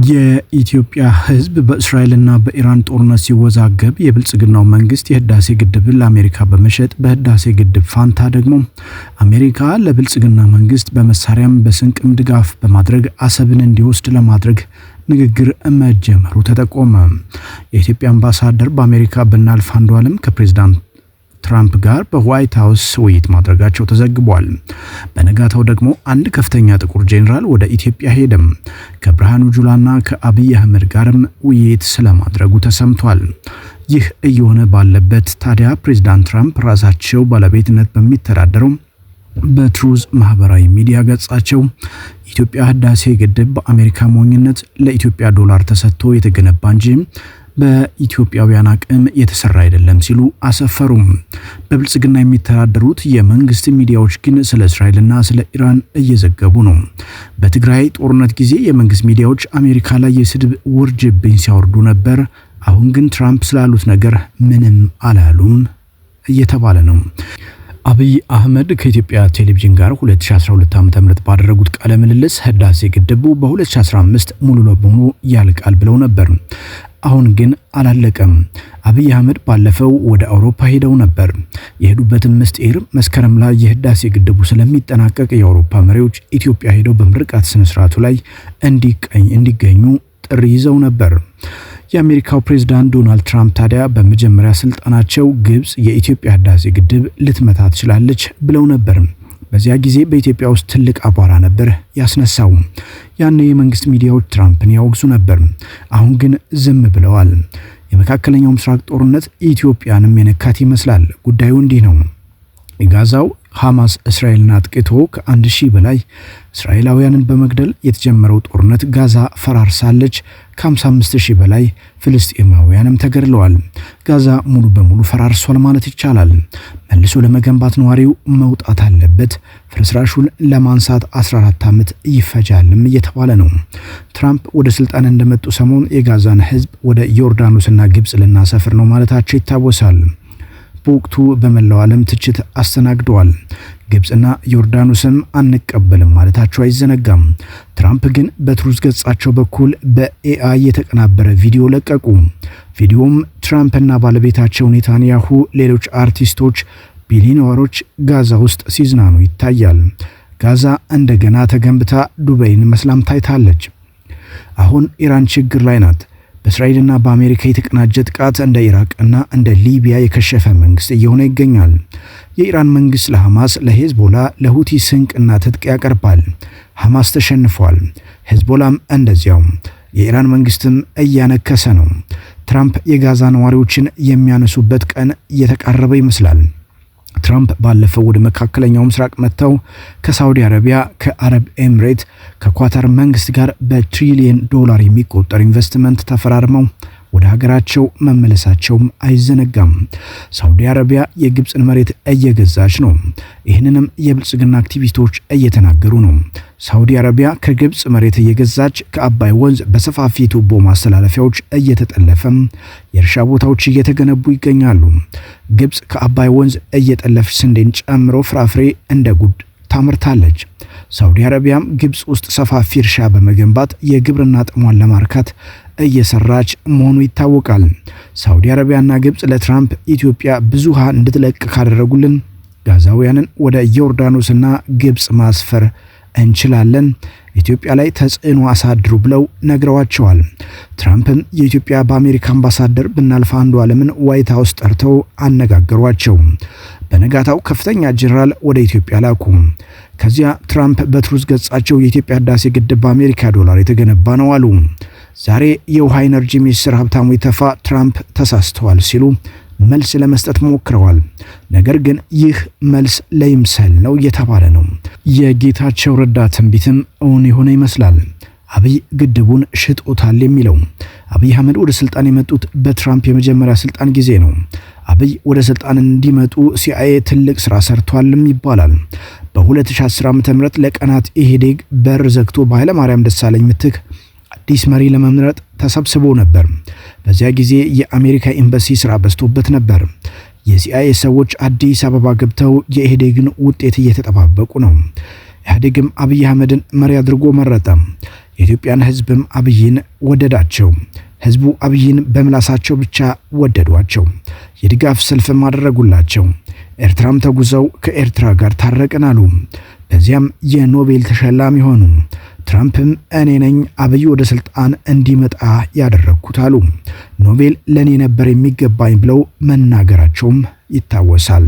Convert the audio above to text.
የኢትዮጵያ ሕዝብ በእስራኤልና በኢራን ጦርነት ሲወዛገብ የብልጽግናው መንግስት የህዳሴ ግድብን ለአሜሪካ በመሸጥ በህዳሴ ግድብ ፋንታ ደግሞ አሜሪካ ለብልጽግና መንግስት በመሳሪያም በስንቅም ድጋፍ በማድረግ አሰብን እንዲወስድ ለማድረግ ንግግር መጀመሩ ተጠቆመ። የኢትዮጵያ አምባሳደር በአሜሪካ ብናልፍ አንዱዓለም ከፕሬዝዳንት ትራምፕ ጋር በዋይት ሃውስ ውይይት ማድረጋቸው ተዘግቧል። በነጋታው ደግሞ አንድ ከፍተኛ ጥቁር ጄኔራል ወደ ኢትዮጵያ ሄደም ከብርሃኑ ጁላና ከአብይ አህመድ ጋርም ውይይት ስለማድረጉ ተሰምቷል። ይህ እየሆነ ባለበት ታዲያ ፕሬዝዳንት ትራምፕ ራሳቸው ባለቤትነት በሚተዳደረው በትሩዝ ማህበራዊ ሚዲያ ገጻቸው ኢትዮጵያ ህዳሴ ግድብ በአሜሪካ ሞኝነት ለኢትዮጵያ ዶላር ተሰጥቶ የተገነባ እንጂ በኢትዮጵያውያን አቅም የተሰራ አይደለም ሲሉ አሰፈሩም። በብልጽግና የሚተዳደሩት የመንግስት ሚዲያዎች ግን ስለ እስራኤልና ስለ ኢራን እየዘገቡ ነው። በትግራይ ጦርነት ጊዜ የመንግስት ሚዲያዎች አሜሪካ ላይ የስድብ ውርጅብኝ ሲያወርዱ ነበር። አሁን ግን ትራምፕ ስላሉት ነገር ምንም አላሉም እየተባለ ነው። አብይ አህመድ ከኢትዮጵያ ቴሌቪዥን ጋር 2012 ዓ.ም ባደረጉት ቃለ ምልልስ ህዳሴ ግድቡ በ2015 ሙሉ ለሙሉ ያልቃል ብለው ነበር። አሁን ግን አላለቀም። አብይ አህመድ ባለፈው ወደ አውሮፓ ሄደው ነበር። የሄዱበትን ምስጢር መስከረም ላይ የህዳሴ ግድቡ ስለሚጠናቀቅ የአውሮፓ መሪዎች ኢትዮጵያ ሄደው በምርቃት ስነ ስርዓቱ ላይ እንዲገኙ ጥሪ ይዘው ነበር። የአሜሪካው ፕሬዝዳንት ዶናልድ ትራምፕ ታዲያ በመጀመሪያ ስልጣናቸው ግብጽ የኢትዮጵያ ህዳሴ ግድብ ልትመታ ትችላለች ብለው ነበር። በዚያ ጊዜ በኢትዮጵያ ውስጥ ትልቅ አቧራ ነበር ያስነሳው። ያኔ የመንግስት ሚዲያዎች ትራምፕን ያወግዙ ነበር። አሁን ግን ዝም ብለዋል። የመካከለኛው ምስራቅ ጦርነት ኢትዮጵያንም የነካት ይመስላል። ጉዳዩ እንዲህ ነው። ጋዛው ሐማስ እስራኤልን አጥቅቶ ከ1000 በላይ እስራኤላውያንን በመግደል የተጀመረው ጦርነት ጋዛ ፈራርሳለች። ከ55000 በላይ ፍልስጤማውያንም ተገድለዋል። ጋዛ ሙሉ በሙሉ ፈራርሷል ማለት ይቻላል። መልሶ ለመገንባት ነዋሪው መውጣት አለበት። ፍርስራሹን ለማንሳት 14 ዓመት ይፈጃልም እየተባለ ነው። ትራምፕ ወደ ስልጣን እንደመጡ ሰሞን የጋዛን ህዝብ ወደ ዮርዳኖስና ግብጽ ልናሰፍር ነው ማለታቸው ይታወሳል። በወቅቱ በመላው ዓለም ትችት አስተናግደዋል። ግብጽና ዮርዳኖስም አንቀበልም ማለታቸው አይዘነጋም። ትራምፕ ግን በትሩዝ ገጻቸው በኩል በኤአይ የተቀናበረ ቪዲዮ ለቀቁ። ቪዲዮም ትራምፕና ባለቤታቸው ኔታንያሁ፣ ሌሎች አርቲስቶች፣ ቢሊዮነሮች ጋዛ ውስጥ ሲዝናኑ ይታያል። ጋዛ እንደገና ተገንብታ ዱባይን መስላም ታይታለች። አሁን ኢራን ችግር ላይ ናት። በእስራኤልና በአሜሪካ የተቀናጀ ጥቃት እንደ ኢራቅና እንደ ሊቢያ የከሸፈ መንግስት እየሆነ ይገኛል። የኢራን መንግስት ለሐማስ፣ ለሄዝቦላ፣ ለሁቲ ስንቅና ትጥቅ ያቀርባል። ሐማስ ተሸንፏል። ሄዝቦላም እንደዚያው። የኢራን መንግስትም እያነከሰ ነው። ትራምፕ የጋዛ ነዋሪዎችን የሚያነሱበት ቀን እየተቃረበ ይመስላል። ትራምፕ ባለፈው ወደ መካከለኛው ምስራቅ መጥተው ከሳውዲ አረቢያ፣ ከአረብ ኤምሬት፣ ከኳታር መንግስት ጋር በትሪሊየን ዶላር የሚቆጠር ኢንቨስትመንት ተፈራርመው ወደ ሀገራቸው መመለሳቸውም አይዘነጋም። ሳውዲ አረቢያ የግብጽን መሬት እየገዛች ነው። ይህንንም የብልጽግና አክቲቪስቶች እየተናገሩ ነው። ሳውዲ አረቢያ ከግብጽ መሬት እየገዛች ከአባይ ወንዝ በሰፋፊ ቱቦ ማስተላለፊያዎች እየተጠለፈም የእርሻ ቦታዎች እየተገነቡ ይገኛሉ። ግብጽ ከአባይ ወንዝ እየጠለፈች ስንዴን ጨምሮ ፍራፍሬ እንደ ጉድ ታመርታለች። ሳውዲ አረቢያም ግብጽ ውስጥ ሰፋፊ እርሻ በመገንባት የግብርና ጥሟን ለማርካት እየሰራች መሆኑ ይታወቃል። ሳውዲ አረቢያና ግብጽ ለትራምፕ ኢትዮጵያ ብዙ ውሃ እንድትለቅ ካደረጉልን ጋዛውያንን ወደ ዮርዳኖስና ግብጽ ማስፈር እንችላለን፣ ኢትዮጵያ ላይ ተጽዕኖ አሳድሩ ብለው ነግረዋቸዋል። ትራምፕም የኢትዮጵያ በአሜሪካ አምባሳደር ብናልፍ አንዱዓለምን ዋይት ሃውስ ጠርተው አነጋገሯቸው። በነጋታው ከፍተኛ ጄኔራል ወደ ኢትዮጵያ ላኩ። ከዚያ ትራምፕ በትሩዝ ገጻቸው የኢትዮጵያ ህዳሴ ግድብ በአሜሪካ ዶላር የተገነባ ነው አሉ። ዛሬ የውሃ ኢነርጂ ሚኒስትር ሀብታሙ ኢተፋ ትራምፕ ተሳስተዋል ሲሉ መልስ ለመስጠት ሞክረዋል። ነገር ግን ይህ መልስ ለይምሰል ነው እየተባለ ነው። የጌታቸው ረዳ ትንቢትም እውን የሆነ ይመስላል። አብይ ግድቡን ሽጦታል የሚለው አብይ አህመድ ወደ ስልጣን የመጡት በትራምፕ የመጀመሪያ ስልጣን ጊዜ ነው። አብይ ወደ ስልጣን እንዲመጡ ሲአይኤ ትልቅ ስራ ሰርቷልም ይባላል። በ2010 ዓ.ም ለቀናት ኢህዴግ በር ዘግቶ በኃይለማርያም ደሳለኝ ምትክ አዲስ መሪ ለመምረጥ ተሰብስቦ ነበር። በዚያ ጊዜ የአሜሪካ ኤምባሲ ስራ በዝቶበት ነበር። የሲአይኤ ሰዎች አዲስ አበባ ገብተው የኢህዴግን ውጤት እየተጠባበቁ ነው። ኢህዴግም አብይ አህመድን መሪ አድርጎ መረጠ። የኢትዮጵያን ህዝብም አብይን ወደዳቸው። ህዝቡ አብይን በምላሳቸው ብቻ ወደዷቸው። የድጋፍ ሰልፍም አደረጉላቸው። ኤርትራም ተጉዘው ከኤርትራ ጋር ታረቅን አሉ። በዚያም የኖቤል ተሸላሚ ሆኑ። ትራምፕም እኔ ነኝ አብይ ወደ ስልጣን እንዲመጣ ያደረኩት አሉ። ኖቤል ለኔ ነበር የሚገባኝ ብለው መናገራቸውም ይታወሳል።